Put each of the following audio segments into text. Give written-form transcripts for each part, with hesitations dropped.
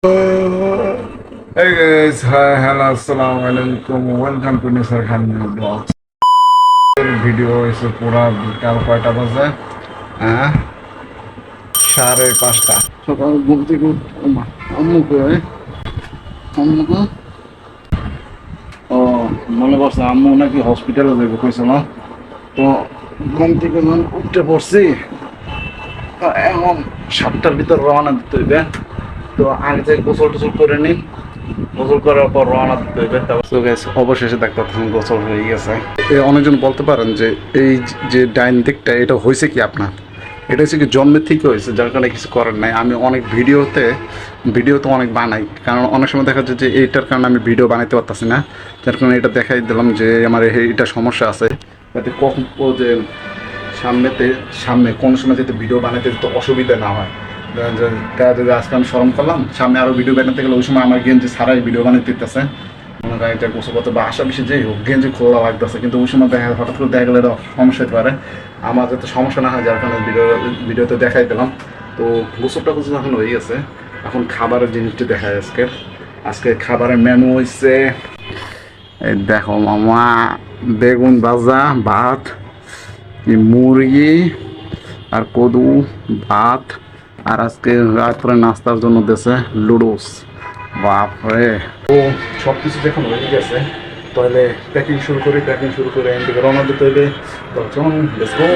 Hey guys, hi, hello, assalamu alaikum, welcome to Nisar Khan New Vlogs. Video এসে পুরা বিকাল কয়টা বাজে? হ্যাঁ, 5:30 সকাল ঘুম থেকে আম্মুকে ও মনে পড়ছে আম্মু নাকি হসপিটালে যাবে কইছিল। তো ঘুম থেকে যখন উঠতে পড়ছি এখন 7টার ভিতর রওনা দিতে হইবে। তো আগে থেকে গোসল টোসল করে নিই, গোসল করার পর রওনা দিতে হইবে। অবশেষে দেখতে পাচ্ছেন গোসল হয়ে গেছে। অনেকজন বলতে পারেন যে এই যে ডাইন দিকটা এটা হয়েছে কি আপনার, এটা হচ্ছে কি জন্মের থেকে হয়েছে, যার কারণে কিছু করার নাই। আমি অনেক ভিডিও তো অনেক বানাই, কারণ অনেক সময় দেখা যায় যে এইটার কারণে আমি ভিডিও বানাইতে পারতেছি না, যার কারণে এটা দেখাই দিলাম যে আমার এইটা সমস্যা আছে, যাতে কখন যে সামনে কোনো সময় যাতে ভিডিও বানাইতে তো অসুবিধা না হয়। দেখা যদি আজকে আমি স্মরণ করলাম, সামনে আরও ভিডিও বানাতে গেলে ওই সময় আমার গেঞ্জি ছাড়াই ভিডিও বানাইতে দিতেছে, মনে হয় এটা গোসল করতে বা আশা বেশি যেই হোক গেঞ্জি খোলা লাগতেছে, কিন্তু ওই সময় হঠাৎ করে দেখা গেলে এটা সমস্যা হতে পারে। আমার যাতে সমস্যা না হয় যার কারণে ভিডিওতে দেখাই দিলাম। তো গোসলটা গোসল এখন হয়ে গেছে, এখন খাবারের জিনিসটি দেখায়। আজকে খাবারের মেনু হয়েছে, এই দেখো মামা, বেগুন ভাজা, ভাত, মুরগি আর কদু, ভাত, আর আজকে রাত্রে নাস্তার জন্য দেশে লুডোস। বাপরে! তো সব কিছু যখন হয়ে গেছে তাহলে প্যাকিং শুরু করে এদিকে রওনা দিতে হইবে। তো চলুন, লেটস গো।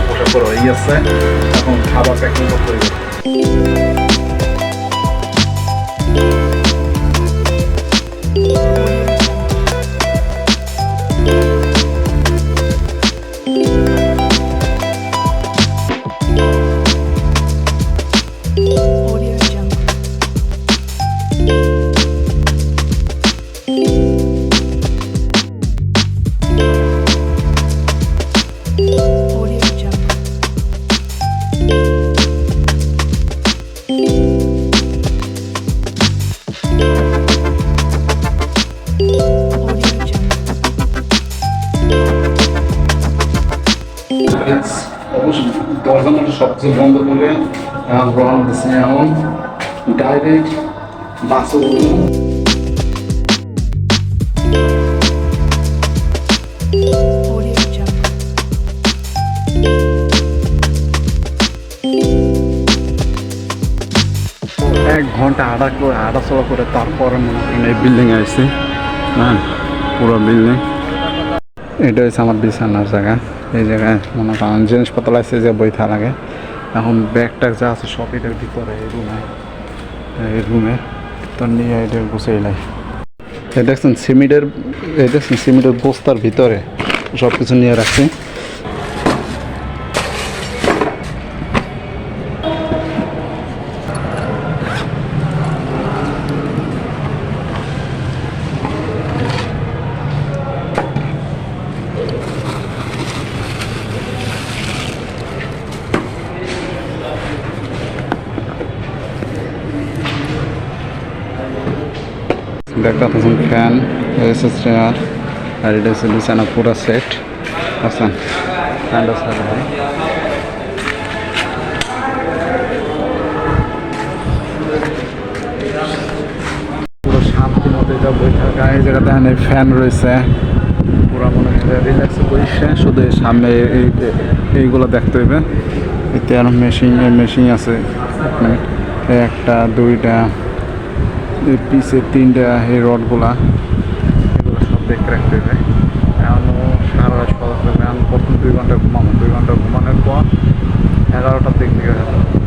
পোশাক হয়ে গেছে, এখন খাবার প্যাকিং করতে হইবে। Audio Jungle. Audio Jungle. Audio Jungle. অবশ্যই দরজা মতো সবচেয়ে বন্ধ করে রওনা দিচ্ছে এখন ডাইরেক্ট বাসে উঠবো। Audio Jungle. 1 ঘন্টা হাঁটাচলা করে তারপরে মনে করেন এই বিল্ডিংয়ে আসছি। হ্যাঁ, পুরো বিল্ডিং। এটা হচ্ছে আমার বিছানার জায়গা। এই জায়গায় মনে করেন জিনিসপত্র আছে যে বই থা লাগে। এখন ব্যাগ ট্যাগ যা আছে সব এটার ভিতরে, এই রুমে তো নিয়ে এটা গুছিয়ে নাই। এই দেখছেন সিমেন্টের বস্তার ভিতরে সব কিছু নিয়ে রাখছি। দেখতে পাচ্ছেন ফ্যান, এসে চেয়ার, আর এটা হচ্ছে বিছানা পুরো সেট। আচ্ছা, ফ্যানটা ছাড়া হয়। পুরো শান্তি মতো এটা বই থাকা। এই জায়গাতে এখানে ফ্যান রয়েছে, পুরো মনে হয় রিল্যাক্সে বসে শুধু সামনে এইগুলো দেখতে হইবে। এতে আর মেশিন আছে, একটা দুইটা পিসে 3টা, এই রডগুলা এগুলো সব দেখে রাখতে হবে। এখনও সারা রাত সজাগ থাকবে। আমি প্রথম 2 ঘন্টা ঘুমাবো, 2 ঘন্টা ঘুমানোর পর 11টার দিক থেকে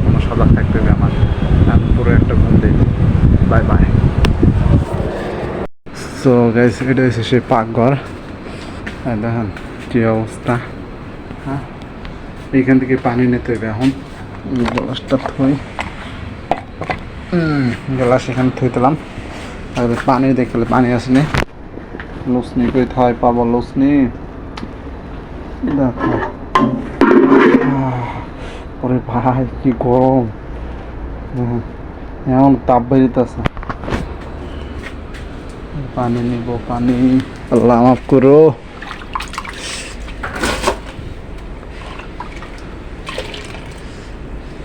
কোনো সজাগ থাকতে হবে আমার। আমি পুরো একটা ঘুম দিই। Bye bye. সো গাইস, এটা হচ্ছে সেই পাকঘর। দেখেন কী অবস্থা। হ্যাঁ, এইখান থেকে পানি নিতে হবে। এখন গ্লাসটা থই, গ্লাস এখানে থই দিলাম। আর পানি দেখলে পানি আসেনি, লুসনি কই থাই পাবো লুসনি। দেখো ওরে ভাই, কি গরম! এমন তাপ বেরিতেছে। পানি নিব, পানি। আল্লাহ মাফ করো।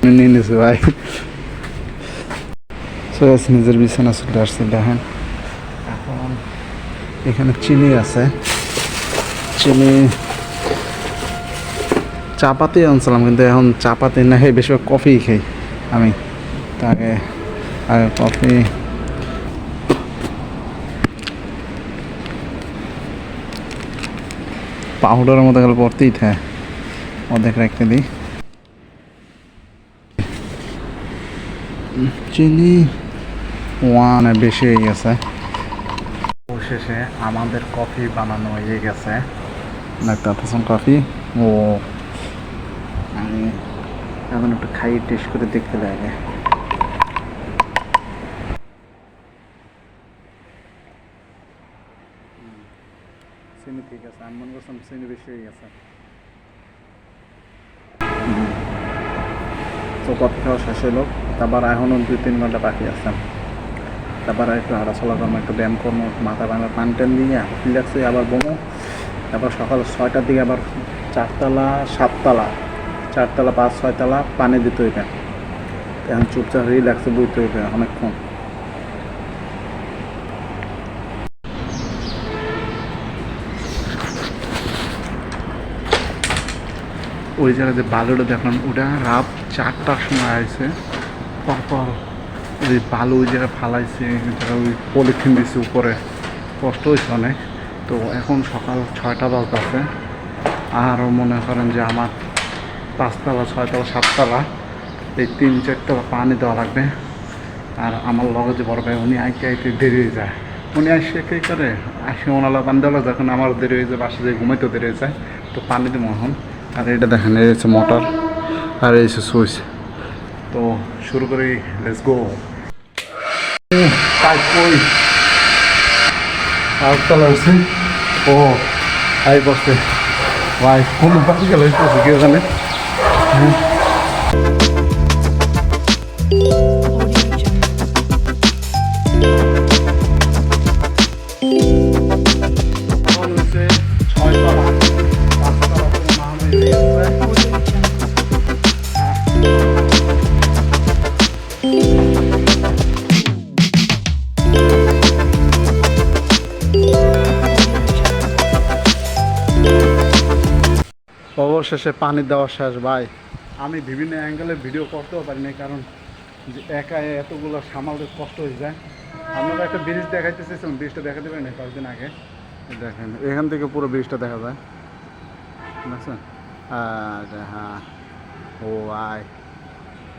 নিয়ে নিয়েছে ভাই। সৈয়াস নিজের বিছানা চলে আসছে দেখেন। এখন এখানে চিনি আছে, চিনি চা পাতি আনছিলাম, কিন্তু এখন চা পাতি না খেয়ে বেশিরভাগ কফি খাই আমি। তাকে আগে কফি পাউডারের মতো গেলে পড়তেই থাকে, অর্ধেক রেখে দিই। চিনি ওয়ানে বেশি হয়ে গেছে। অবশেষে আমাদের কফি বানানো হয়ে গেছে। দেখতে পাচ্ছেন কফি। ও আমি এখন একটু খাই, টেস্ট করে দেখতে লাগে। চিনি ঠিক আছে, আমি মনে করছিলাম চিনি বেশি হয়ে গেছে। তো কফি খাওয়া শেষ হলো, তারপর এখনও 2-3 ঘন্টা বাকি আছে। তারপর একটু হাঁটাচলা করবো, একটু ব্যায়াম করবো, মাথা ভাঙা পান টান দিয়ে রিল্যাক্স হয়ে আবার বমো। তারপর সকাল 6টার দিকে আবার 4তলা 7তলা 4তলা 5-6তলা পানি দিতে হইবে। এখন চুপচাপ রিল্যাক্সে বইতে হইবে অনেকক্ষণ। ওই জায়গায় যে বালুটা দেখলাম, ওটা রাত 4টার সময় আসছে। পরপর ওই বালু ওই জায়গায় ফালাইছে, ওই পলিথিন দিচ্ছে উপরে, কষ্ট হয়েছে অনেক। তো এখন সকাল 6টা বাজতেছে, আরও মনে করেন যে আমার 5তলা 6তলা 7তলা এই 3-4তলা পানি দেওয়া লাগবে। আর আমার লগে যে বড় ভাই, উনি আইতে আইতে দেরি হয়ে যায়। উনি আসে কী করে, আসে ওনালা পানি দেওয়া, যখন আমার দেরি হয়ে যায়, বাসা দিয়ে ঘুমাইতেও দেরি হয়ে যায়, তো পানি দেবো এখন। আর এটা দেখেন, এই হচ্ছে মোটর আর এই হচ্ছে সুইচ। তো শুরু করি, লেটস গো। কই আটতলা আছে। ও আই বসছে ভাই, কোন পাখি গেল কেউ জানে। Audio Jungle. এখন হচ্ছে 6তলা 5তলা মহামারী হয়ে গেছে। Audio Jungle. অবশেষে পানি দেওয়া শেষ ভাই। আমি বিভিন্ন অ্যাঙ্গেলে ভিডিও করতেও পারি না, কারণ যে একা এতগুলো সামালতে কষ্ট হয়ে যায়। আপনারা একটা ব্রিজ দেখাইতে চেয়েছিলাম, ব্রিজটা দেখাতে পারি না কয়েকদিন আগে। দেখেন এখান থেকে পুরো ব্রিজটা দেখা যায়, বুঝছেন? হ্যাঁ, ও ভাই,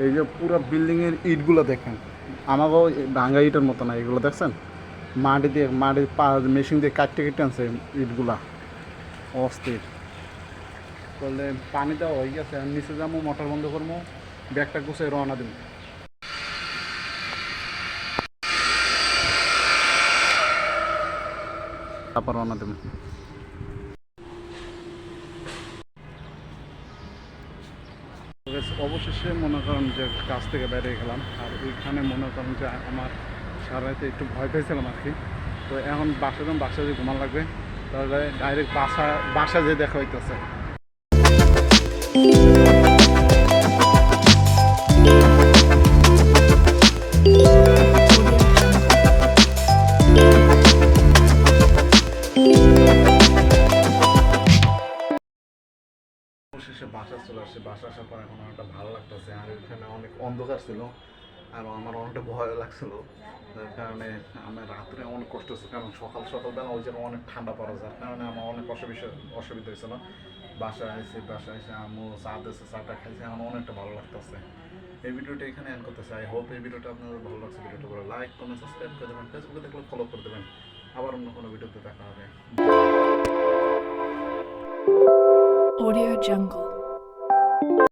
এই যে পুরো বিল্ডিংয়ের ইটগুলো দেখেন, আমাকেও ভাঙ্গা ইটের মতো না এগুলো, দেখছেন? মাটি দিয়ে মেশিন দিয়ে কাটতে কেটে আনছে ইটগুলা, অস্থির। বললে পানি দেওয়া হয়ে গেছে, আর নিচে যাবো, মোটর বন্ধ করবো, ব্যাগটা গুছিয়ে রওনা দেবো। তারপর রওনা দেবো। অবশেষে মনে করেন যে কাজ থেকে বেরিয়ে গেলাম, আর ওইখানে মনে করেন যে আমার সারা রাতে একটু ভয় পেয়েছিলাম আর কি। তো এখন বাসায় যে ঘুমান লাগবে, তাহলে ডাইরেক্ট বাসা যে দেখা হইতেছে। অবশেষে বাসা চলে আসছে। বাসা আসার পর এখন অনেকটা ভালো লাগতেছে। আর এখানে অনেক অন্ধকার ছিল, আর আমার অনেকটা ভয় লাগছিল, যার কারণে আমার রাত্রে অনেক কষ্ট হচ্ছে, কারণ সকালবেলা ওই জন্য অনেক ঠান্ডা পড়ে, যার কারণে আমার অনেক অসুবিধা হয়েছিল। বাসায় এসে আম্মু চা দিয়েছে, চাটা খাইছে, আমার অনেকটা ভালো লাগতেছে। এই ভিডিওটা এখানে এন্ড করতেছে। আই হোপ এই ভিডিওটা আপনাদের ভালো লাগছে। ভিডিওটা করে লাইক, কমেন্ট, সাবস্ক্রাইব করে দেবেন। ফেসবুকে দেখলে ফলো করে দেবেন। আবার অন্য কোনো ভিডিওতে দেখা হবে। Audio Jungle.